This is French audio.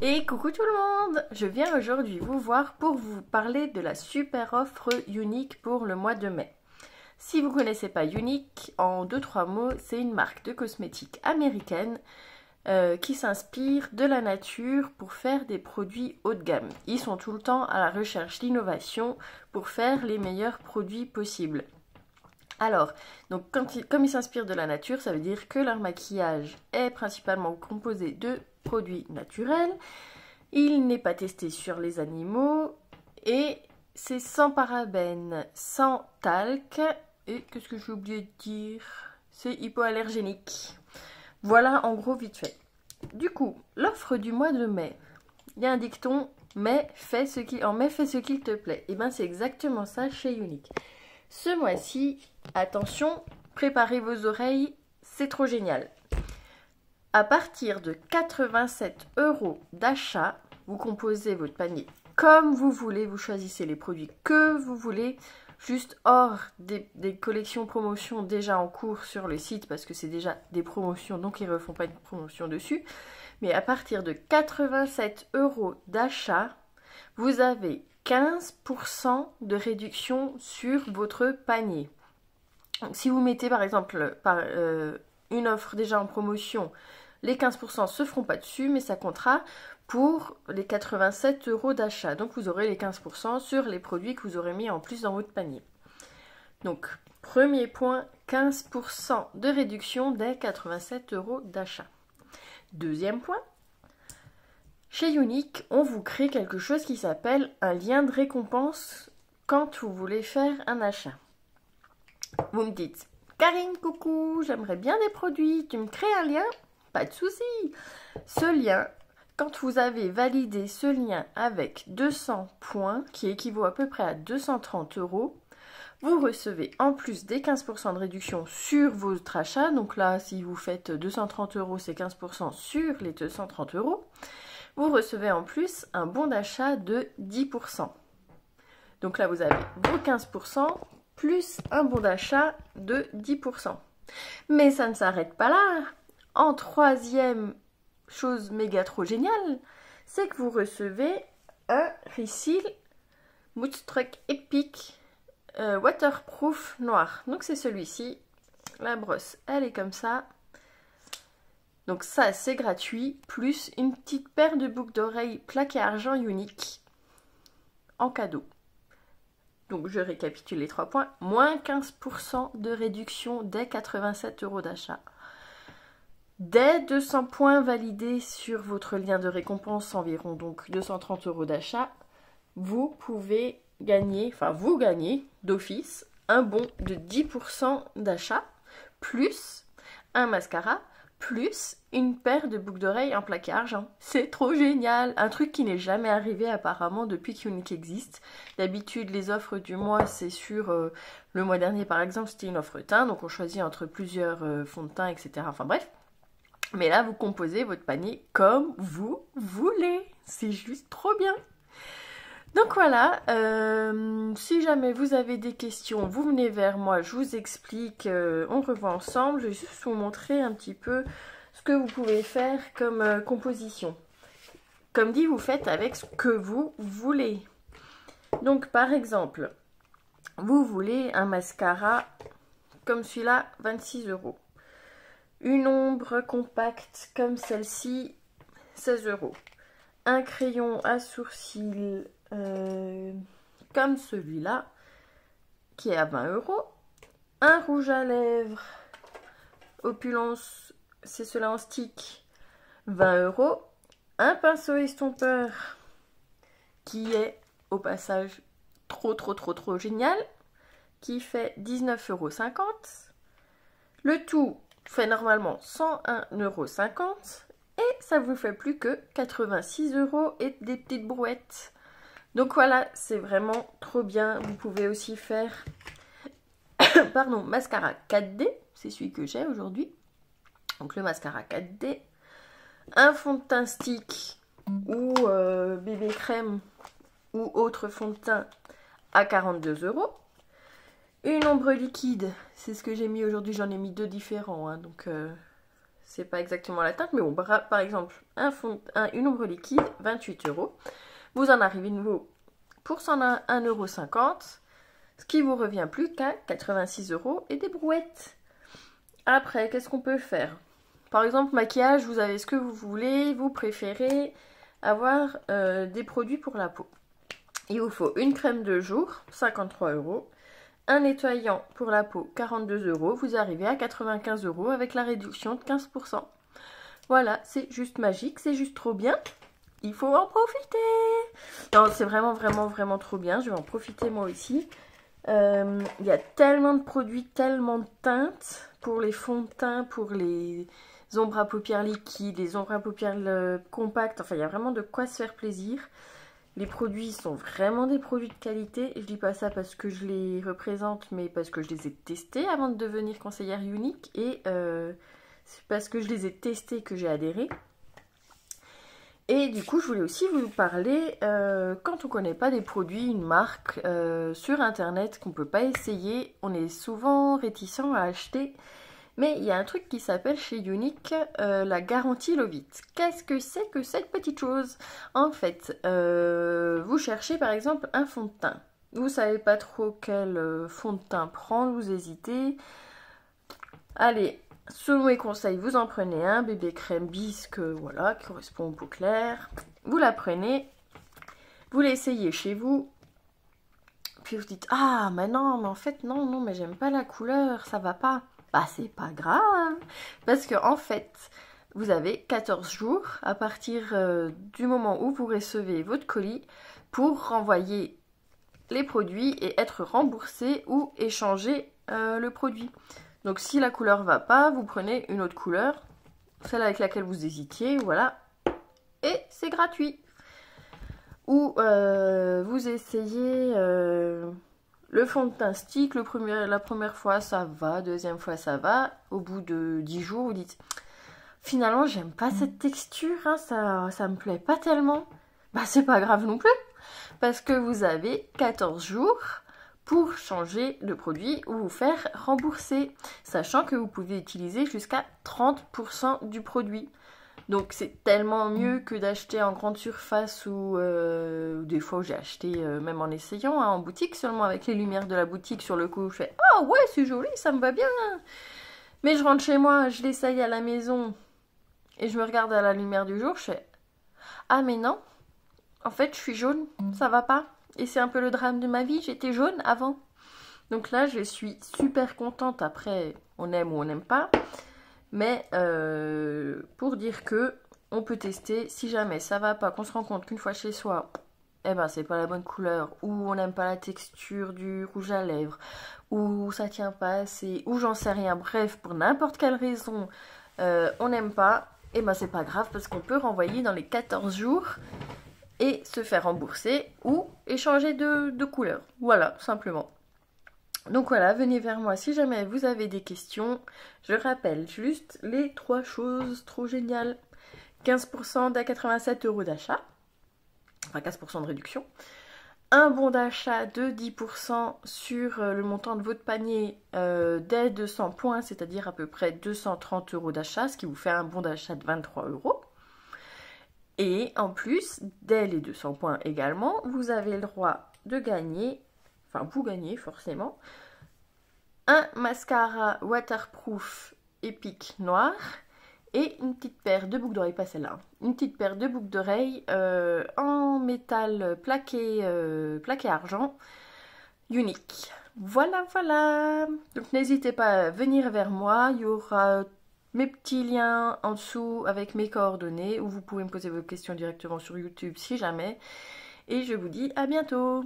Et coucou tout le monde! Je viens aujourd'hui vous voir pour vous parler de la super offre Younique pour le mois de mai. Si vous ne connaissez pas Younique, en 2-3 mots, c'est une marque de cosmétiques américaine qui s'inspire de la nature pour faire des produits haut de gamme. Ils sont tout le temps à la recherche d'innovation pour faire les meilleurs produits possibles. Alors, donc comme ils s'inspirent de la nature, ça veut dire que leur maquillage est principalement composé de produits naturels. Il n'est pas testé sur les animaux et c'est sans parabènes, sans talc. Et qu'est-ce que j'ai oublié de dire? C'est hypoallergénique. Voilà en gros vite fait. Du coup, l'offre du mois de mai, il y a un dicton, mai fais ce qu'il te plaît. Et bien c'est exactement ça chez Younique. Ce mois-ci, attention, préparez vos oreilles, c'est trop génial. À partir de 87 € d'achat, vous composez votre panier comme vous voulez, vous choisissez les produits que vous voulez, juste hors des collections promotions déjà en cours sur le site, parce que c'est déjà des promotions, donc ils ne refont pas de promotion dessus. Mais à partir de 87 € d'achat, vous avez 15% de réduction sur votre panier. Donc, si vous mettez par exemple une offre déjà en promotion, les 15% ne se feront pas dessus, mais ça comptera pour les 87 € d'achat. Donc vous aurez les 15% sur les produits que vous aurez mis en plus dans votre panier. Donc premier point, 15% de réduction des 87 € d'achat. Deuxième point, chez Younique, on vous crée quelque chose qui s'appelle un lien de récompense quand vous voulez faire un achat. Vous me dites, Karine, coucou, j'aimerais bien des produits, tu me crées un lien? Pas de souci. Ce lien, quand vous avez validé ce lien avec 200 points, qui équivaut à peu près à 230 €, vous recevez en plus des 15% de réduction sur votre achat. Donc là, si vous faites 230 €, c'est 15% sur les 230 €. Vous recevez en plus un bon d'achat de 10%. Donc là, vous avez vos 15% plus un bon d'achat de 10%. Mais ça ne s'arrête pas là. En troisième chose méga trop géniale, c'est que vous recevez un Reseal Moodstruck Epic Waterproof noir. Donc c'est celui-ci. La brosse, elle est comme ça. Donc ça, c'est gratuit, plus une petite paire de boucles d'oreilles plaquées argent Younique en cadeau. Donc je récapitule les 3 points. Moins 15% de réduction dès 87 € d'achat. Dès 200 points validés sur votre lien de récompense, environ donc 230 € d'achat, vous pouvez gagner, enfin vous gagnez d'office un bon de 10% d'achat, plus un mascara, plus une paire de boucles d'oreilles en plaqué argent. C'est trop génial! Un truc qui n'est jamais arrivé apparemment depuis qu'Younique existe. D'habitude, les offres du mois, c'est sur... le mois dernier, par exemple, c'était une offre teint, donc on choisit entre plusieurs fonds de teint, etc. Enfin bref. Mais là, vous composez votre panier comme vous voulez. C'est juste trop bien! Donc voilà, si jamais vous avez des questions, vous venez vers moi, je vous explique, on revoit ensemble. Je vais juste vous montrer un petit peu ce que vous pouvez faire comme composition. Comme dit, vous faites avec ce que vous voulez. Donc par exemple, vous voulez un mascara comme celui-là, 26 €. Une ombre compacte comme celle-ci, 16 €. Un crayon à sourcils comme celui-là, qui est à 20 €. Un rouge à lèvres Opulence, c'est cela en stick, 20 €. Un pinceau estompeur qui est au passage trop génial, qui fait 19,50 €. Le tout fait normalement 101,50 € et ça vous fait plus que 86 € et des petites brouettes. Donc voilà, c'est vraiment trop bien. Vous pouvez aussi faire pardon, mascara 4D, c'est celui que j'ai aujourd'hui. Donc le mascara 4D, un fond de teint stick ou bébé crème ou autre fond de teint à 42 €. Une ombre liquide, c'est ce que j'ai mis aujourd'hui, j'en ai mis 2 différents, hein, donc c'est pas exactement la teinte, mais bon, par exemple, une ombre liquide, 28 €. Vous en arrivez nouveau pour 101,50 €, ce qui vous revient plus qu'à 86 € et des brouettes. Après, qu'est-ce qu'on peut faire? Par exemple, maquillage, vous avez ce que vous voulez, vous préférez avoir des produits pour la peau. Il vous faut une crème de jour, 53 €, un nettoyant pour la peau, 42 €, vous arrivez à 95 € avec la réduction de 15%. Voilà, c'est juste magique, c'est juste trop bien. Il faut en profiter. Non, c'est vraiment, vraiment, vraiment trop bien. Je vais en profiter moi aussi. Il y a tellement de produits, tellement de teintes pour les fonds de teint, pour les ombres à paupières liquides, les ombres à paupières compactes. Enfin, il y a vraiment de quoi se faire plaisir. Les produits sont vraiment des produits de qualité. Je dis pas ça parce que je les représente, mais parce que je les ai testés avant de devenir conseillère Younique. Et c'est parce que je les ai testés que j'ai adhéré. Et du coup, je voulais aussi vous parler, quand on ne connaît pas des produits, une marque sur Internet qu'on ne peut pas essayer, on est souvent réticent à acheter. Mais il y a un truc qui s'appelle chez Younique la garantie Lovit. Qu'est-ce que c'est que cette petite chose? En fait, vous cherchez par exemple un fond de teint. Vous ne savez pas trop quel fond de teint prendre, vous hésitez. Allez, selon mes conseils, vous en prenez un, bébé crème bisque, voilà, qui correspond aux peaux claires. Vous la prenez, vous l'essayez chez vous. Puis vous dites, ah, mais non, mais en fait, non, mais j'aime pas la couleur, ça va pas. Bah, c'est pas grave, parce que en fait, vous avez 14 jours à partir du moment où vous recevez votre colis pour renvoyer les produits et être remboursé ou échanger le produit. Donc si la couleur va pas, vous prenez une autre couleur, celle avec laquelle vous hésitiez, voilà, et c'est gratuit. Ou vous essayez le fond de teint stick, la première fois ça va, deuxième fois ça va, au bout de 10 jours vous dites finalement j'aime pas cette texture, hein, ça me plaît pas tellement. Bah c'est pas grave non plus, parce que vous avez 14 jours pour changer le produit ou vous faire rembourser, sachant que vous pouvez utiliser jusqu'à 30% du produit. Donc c'est tellement mieux que d'acheter en grande surface ou des fois j'ai acheté même en essayant en boutique, seulement avec les lumières de la boutique sur le coup je fais « Ah ouais c'est joli, ça me va bien !» Mais je rentre chez moi, je l'essaye à la maison et je me regarde à la lumière du jour, je fais « Ah mais non, en fait je suis jaune, ça va pas !» Et c'est un peu le drame de ma vie, j'étais jaune avant. Donc là je suis super contente, après on aime ou on n'aime pas. Mais pour dire que on peut tester, si jamais ça va pas, qu'on se rend compte qu'une fois chez soi, eh ben c'est pas la bonne couleur, ou on n'aime pas la texture du rouge à lèvres, ou ça tient pas assez, ou j'en sais rien, bref, pour n'importe quelle raison, on n'aime pas, eh ben c'est pas grave parce qu'on peut renvoyer dans les 14 jours et se faire rembourser ou échanger de couleur. Voilà, simplement. Donc voilà, venez vers moi si jamais vous avez des questions. Je rappelle juste les 3 choses trop géniales. 15% d'à 87 € d'achat, enfin 15% de réduction. Un bon d'achat de 10% sur le montant de votre panier dès 200 points, c'est-à-dire à peu près 230 € d'achat, ce qui vous fait un bon d'achat de 23 €. Et en plus, dès les 200 points également, vous avez le droit de gagner, enfin vous gagnez forcément, un mascara waterproof épique noir et une petite paire de boucles d'oreilles, pas celle-là, une petite paire de boucles d'oreilles en métal plaqué argent, Younique. Voilà, voilà. Donc n'hésitez pas à venir vers moi, il y aura mes petits liens en dessous avec mes coordonnées où vous pouvez me poser vos questions directement sur YouTube si jamais. Et je vous dis à bientôt.